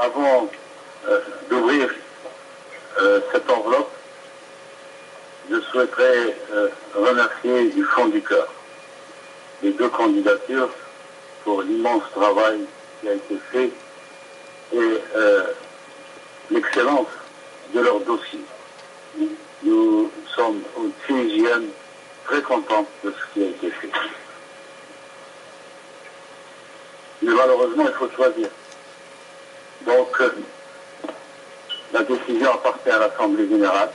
avant d'ouvrir cette enveloppe, je souhaiterais remercier du fond du cœur les deux candidatures pour l'immense travail qui a été fait et l'excellence de leur dossier. Nous sommes au TGM très contents de ce qui a été fait. Mais malheureusement, il faut choisir. Donc, la décision appartient à l'Assemblée générale.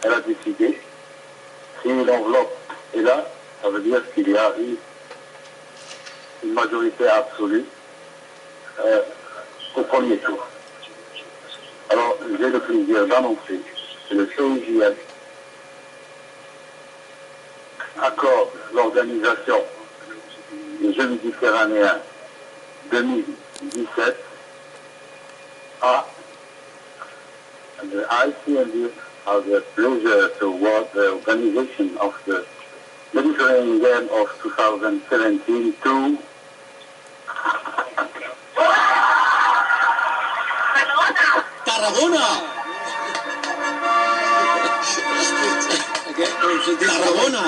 Elle a décidé. Si l'enveloppe est là, ça veut dire qu'il y a eu une majorité absolue au premier tour. Alors, j'ai le plaisir d'annoncer que le CIJM accorde l'organisation des Jeux méditerranéens 2017 à the ICMD has the pleasure to award the organization of the Mediterranean Game of 2017 to Tarragona! Tarragona!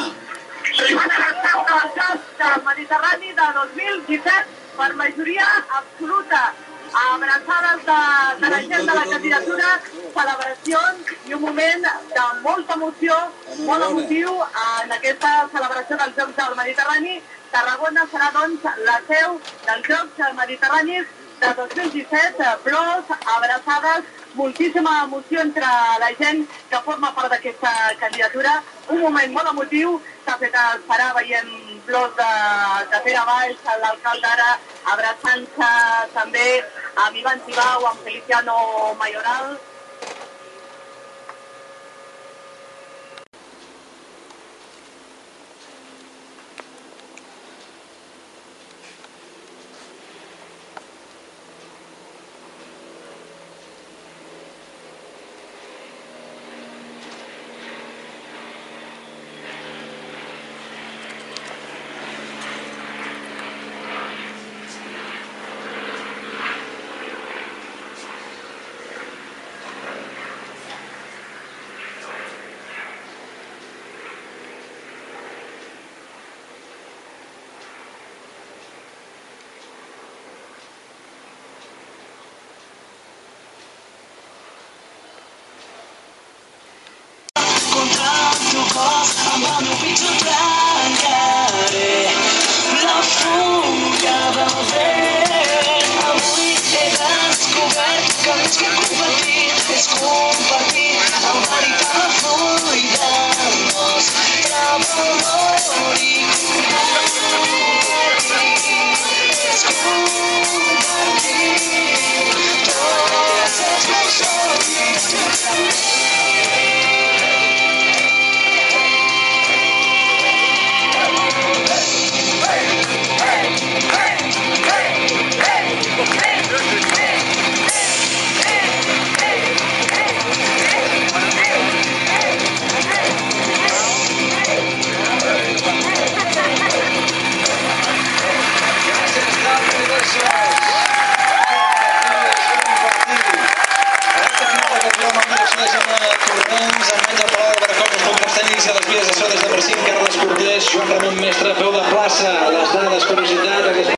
Del Mediterrani de 2017 per majoria absoluta. Abraçades de la gent de la candidatura, celebracions i un moment de molta emoció, molt emotiu en aquesta celebració dels Jocs del Mediterrani. Tarragona serà, doncs, la seu dels Jocs Mediterranis de 2017, plors, abraçades, moltíssima emoció entre la gent que forma part d'aquesta candidatura, un moment molt emotiu, s'ha fet esperar veient plors de Pere Valls, l'alcalde ara, abraçant-se també amb Ivan Tibau, amb Feliciano Mayoral. Amb el meu pitjor trencaré la fuga del vent. Avui he descobert que més que competir és compartir el veritable full del nostre valor i és compartir tots els meus somnis. Joan Ramon Mestre, peu de plaça, les dades, curiositat,